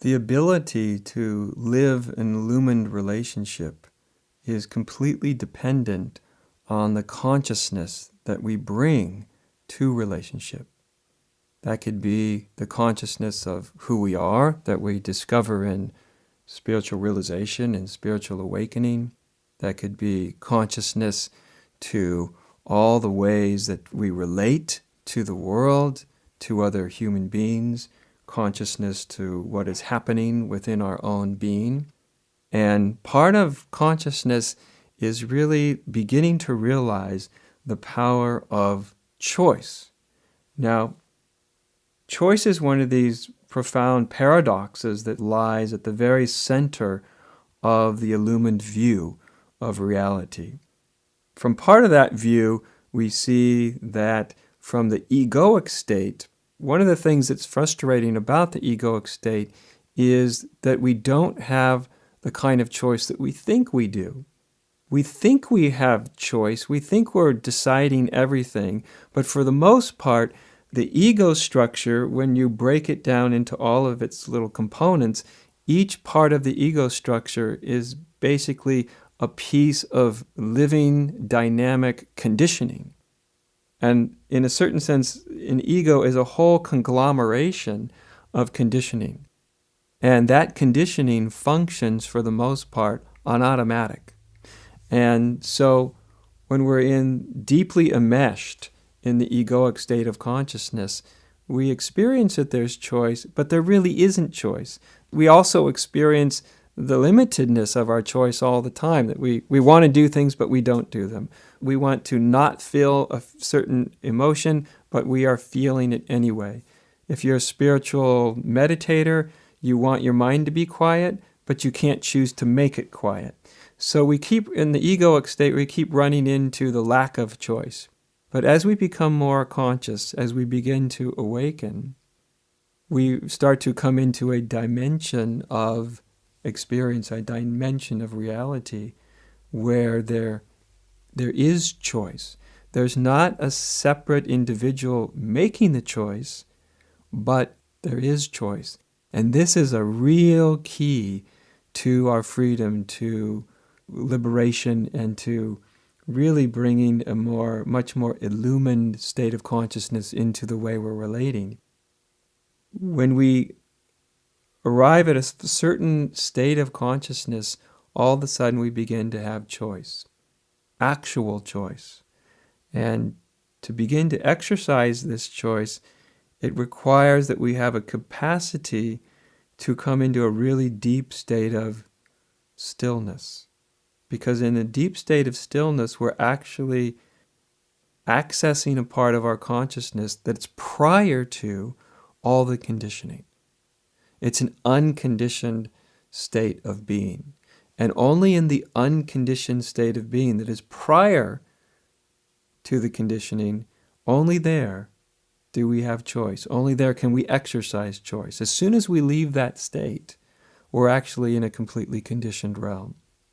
The ability to live an illumined relationship is completely dependent on the consciousness that we bring to relationship. That could be the consciousness of who we are, that we discover in spiritual realization and spiritual awakening. That could be consciousness to all the ways that we relate to the world, to other human beings, consciousness to what is happening within our own being. And part of consciousness is really beginning to realize the power of choice. Now, choice is one of these profound paradoxes that lies at the very center of the illumined view of reality. From part of that view, we see that from the egoic state, one of the things that's frustrating about the egoic state is that we don't have the kind of choice that we think we do. We think we have choice, we think we're deciding everything, but for the most part, the ego structure, when you break it down into all of its little components, each part of the ego structure is basically a piece of living, dynamic conditioning. And in a certain sense, an ego is a whole conglomeration of conditioning. And that conditioning functions, for the most part, on automatic. And so when we're deeply enmeshed in the egoic state of consciousness, we experience that there's choice, but there really isn't choice. We also experience the limitedness of our choice all the time, that we want to do things, but we don't do them. We want to not feel a certain emotion, but we are feeling it anyway. If you're a spiritual meditator, you want your mind to be quiet, but you can't choose to make it quiet. So we keep, in the egoic state, we keep running into the lack of choice. But as we become more conscious, as we begin to awaken, we start to come into a dimension of experience, a dimension of reality where there is choice. There's not a separate individual making the choice, but there is choice. And this is a real key to our freedom, to liberation, and to really bringing a much more illumined state of consciousness into the way we're relating. When we arrive at a certain state of consciousness, all of a sudden we begin to have choice, actual choice. And to begin to exercise this choice, it requires that we have a capacity to come into a really deep state of stillness. Because in a deep state of stillness, we're actually accessing a part of our consciousness that's prior to all the conditioning. It's an unconditioned state of being. And only in the unconditioned state of being that is prior to the conditioning, only there do we have choice. Only there can we exercise choice. As soon as we leave that state, we're actually in a completely conditioned realm.